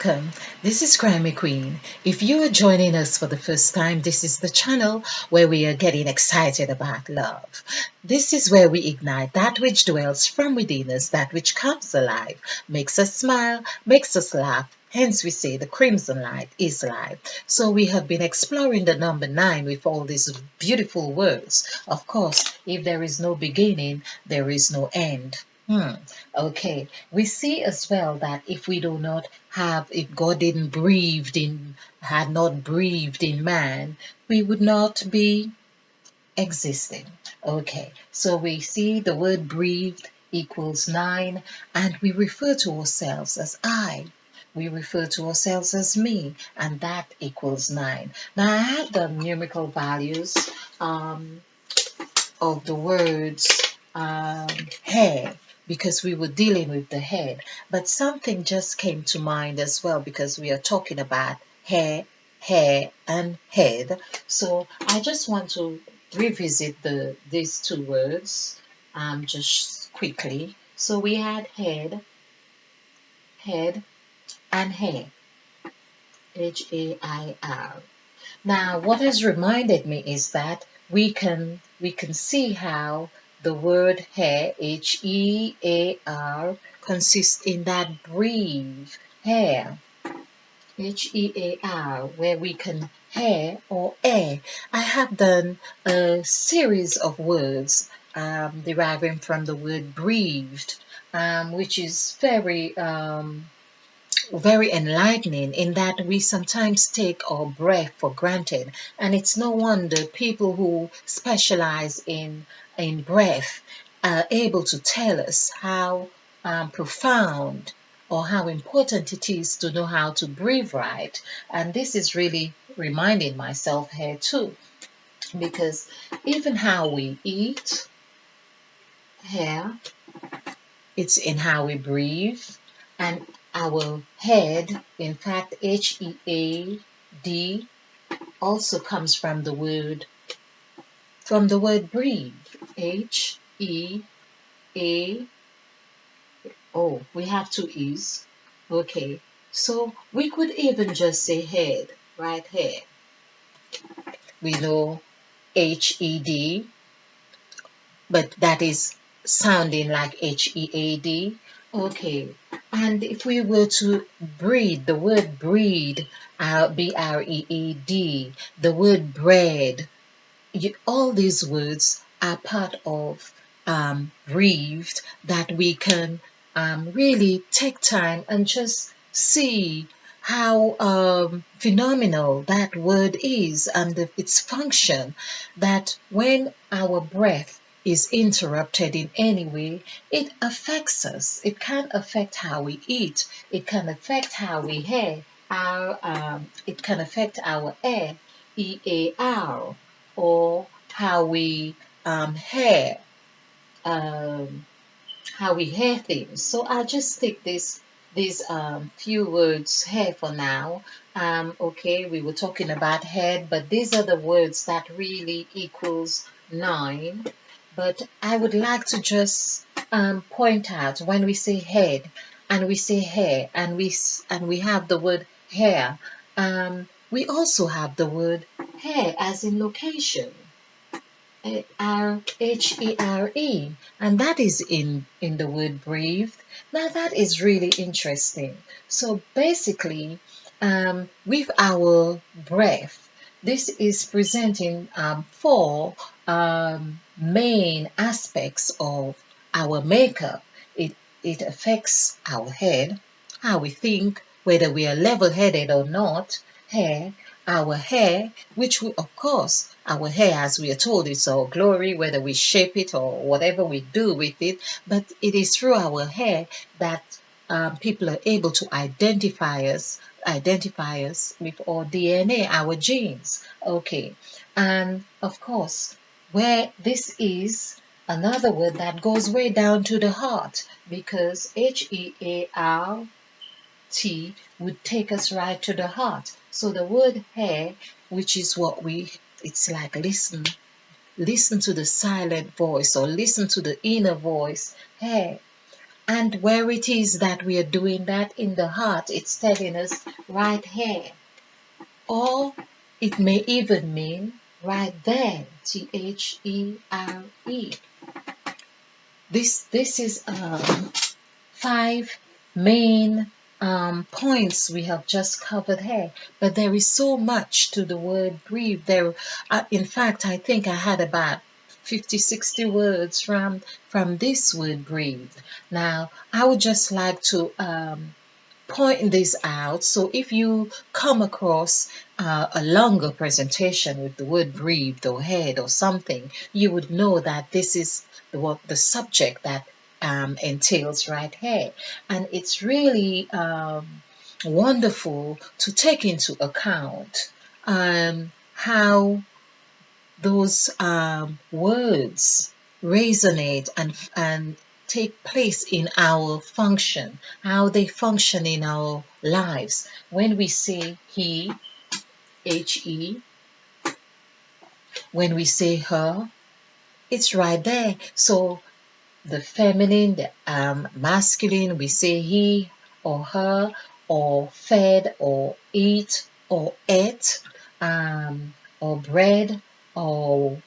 Welcome. This is Grammy Queen. If you are joining us for the first time, this is the channel where we are getting excited about love. This is where we ignite that which dwells from within us, that which comes alive, makes us smile, makes us laugh. Hence we say the crimson light is life. So we have been exploring the number 9 with all these beautiful words. Of course, if there is no beginning, there is no end. Okay, we see as well that if we do not have, if God didn't breathed in, had not breathed in man, we would not be existing. Okay, so we see the word breathed equals 9, and we refer to ourselves as I. We refer to ourselves as me, and that equals 9. Now I have the numerical values um, of the words hair because we were dealing with the head. But something just came to mind as well because we are talking about hair, and head. So I just want to revisit these two words just quickly. So we had head, and hair, HAIR. Now, what has reminded me is that we can see how the word hair, HEAR, consists in that breathe, hair, HEAR, where we can hair or air. I have done a series of words deriving from the word breathed, which is very enlightening in that we sometimes take our breath for granted, and it's no wonder people who specialize in breath are able to tell us how profound or how important it is to know how to breathe right. And this is really reminding myself here too, because even how we eat here, it's in how we breathe, and our head, in fact, HEAD, also comes from the word breathe. HEA. Oh, we have two E's. Okay, so we could even just say head, right here. We know HED, but that is sounding like HEAD. Okay, and if we were to breed, the word breed, BREED, the word bread, all these words are part of breathed that we can really take time and just see how phenomenal that word is and its function, that when our breath is interrupted in any way, it affects us. It can affect how we eat. It can affect how we hear. It can affect our air, EAR, or how we hear um, how we hear things. So I'll just take these few words here for now. Okay, we were talking about head, but these are the words that really equals 9. But I would like to just point out when we say head and we say hair and we have the word hair, we also have the word hair as in location. HERE, and that is in the word breathed. Now that is really interesting. So basically, with our breath, this is presenting four main aspects of our makeup. It affects our head, how we think, whether we are level-headed or not, hair, our hair, which we, of course, our hair, as we are told, is our glory, whether we shape it or whatever we do with it, but it is through our hair that people are able to identify us with our DNA, our genes. Okay, and of course, where this is another word that goes way down to the heart, because HEAR would take us right to the heart. So the word hair, which is it's like listen to the silent voice or listen to the inner voice, hair. And where it is that we are doing that in the heart, it's telling us right here. Or it may even mean right there, THERE. This is 5 main points we have just covered here, but there is so much to the word breathe. In fact, I think I had about 50, 60 words from this word breathe. Now, I would just like to point this out. So if you come across a longer presentation with the word breathed or head or something, you would know that this is what the subject that entails right here. And it's really wonderful to take into account how those words resonate and take place in our function, how they function in our lives. When we say he, he, when we say her, it's right there. So the feminine, the masculine, we say he or her, or fed, or eat, or ate, or bread, or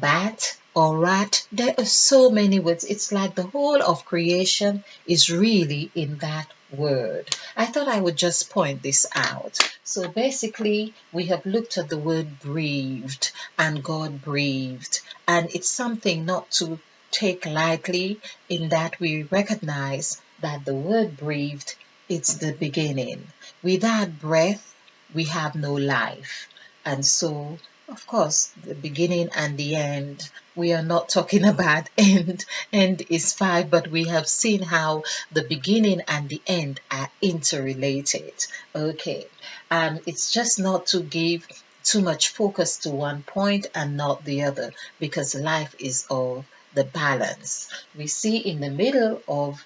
bat or rat. There are so many words. It's like the whole of creation is really in that word. I thought I would just point this out. So basically, we have looked at the word breathed and God breathed, and it's something not to take lightly in that we recognize that the word breathed, it's the beginning. Without breath, we have no life. And so of course, the beginning and the end. We are not talking about end. End is 5, but we have seen how the beginning and the end are interrelated. Okay. It's just not to give too much focus to one point and not the other, because life is all the balance. We see in the middle of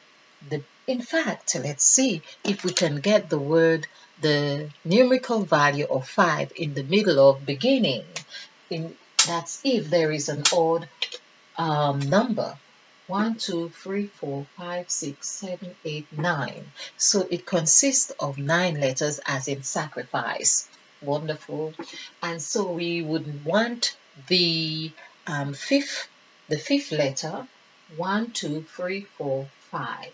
in fact, let's see if we can get the numerical value of 5 in the middle of beginning. That's if there is an odd number. 1, 2, 3, 4, 5, 6, 7, 8, 9. So it consists of 9 letters as in sacrifice. Wonderful. And so we would want the fifth letter. 1, 2, 3, 4, 5.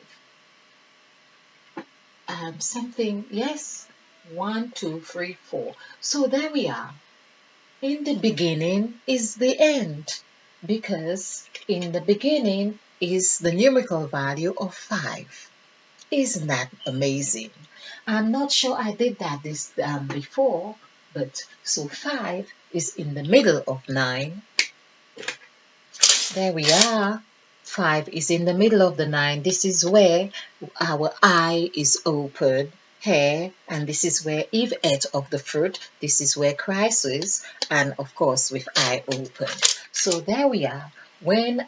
Something, yes, 1, 2, 3, 4. So there we are. In the beginning is the end, because in the beginning is the numerical value of 5. Isn't that amazing? I'm not sure I did that this before, but so 5 is in the middle of 9. There we are. 5 is in the middle of the 9. This is where our eye is open here, and this is where Eve ate of the fruit. This is where Christ is, and of course with eye open. So there we are. When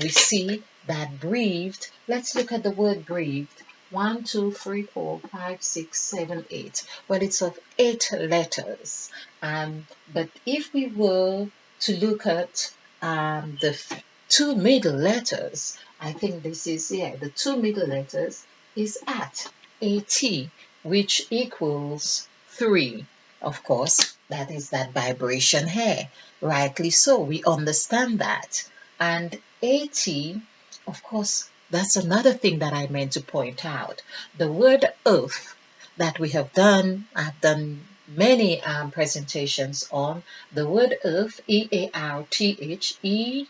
we see that breathed, let's look at the word breathed. 1, 2, 3, 4, 5, 6, 7, 8. Well, it's of 8 letters. But if we were to look at the 2 middle letters, I think this is, the 2 middle letters is at, which equals 3. Of course, that is that vibration here. Rightly so, we understand that. And 80, of course, that's another thing that I meant to point out. The word earth that we have done, I've done many presentations on the word earth, E-A-R-T-H, E-A-R-T-H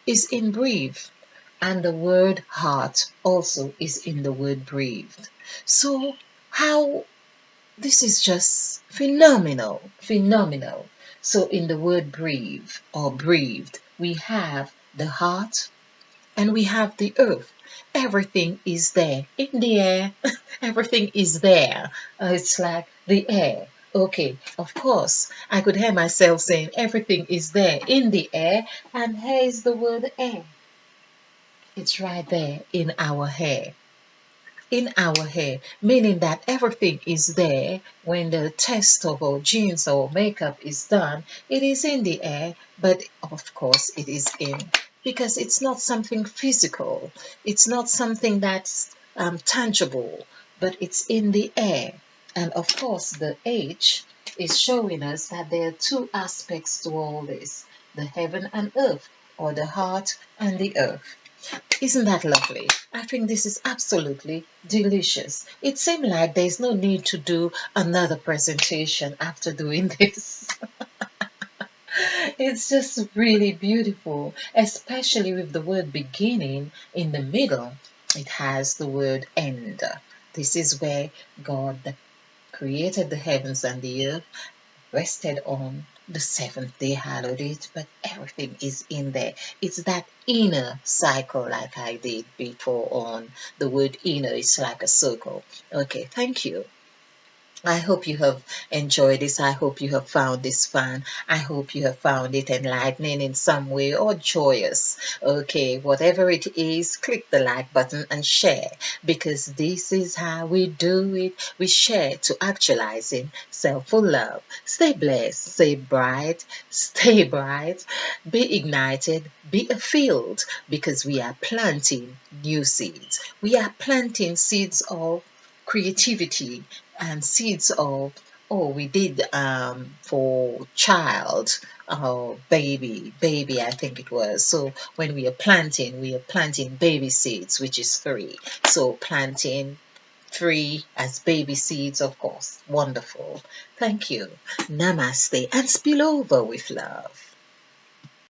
is in breathe, and the word heart also is in the word breathed. So how this is just phenomenal, phenomenal. So in the word breathe or breathed, we have the heart and we have the earth. Everything is there. In the air, everything is there. It's like the air. Okay, of course, I could hear myself saying everything is there in the air, and here is the word air. It's right there in our hair. In our hair, meaning that everything is there when the test of our jeans or makeup is done. It is in the air, but of course it is in because it's not something physical, it's not something that's tangible, but it's in the air. And of course, the H is showing us that there are two aspects to all this, the heaven and earth, or the heart and the earth. Isn't that lovely? I think this is absolutely delicious. It seemed like there's no need to do another presentation after doing this. It's just really beautiful, especially with the word beginning in the middle. It has the word end. This is where God that created the heavens and the earth rested on the seventh day, hallowed it, but everything is in there. It's that inner cycle, like I did before on the word inner, it's like a circle. Okay, thank you. I hope you have enjoyed this. I hope you have found this fun. I hope you have found it enlightening in some way or joyous. Okay, whatever it is, click the like button and share, because this is how we do it. We share to actualizing self-full love. Stay blessed, stay bright, be ignited, be a field, because we are planting new seeds. We are planting seeds of creativity and seeds of, oh, we did for child, oh, baby I think it was. So when we are planting baby seeds, which is three. So planting three as baby seeds, of course. Wonderful. Thank you. Namaste and spill over with love.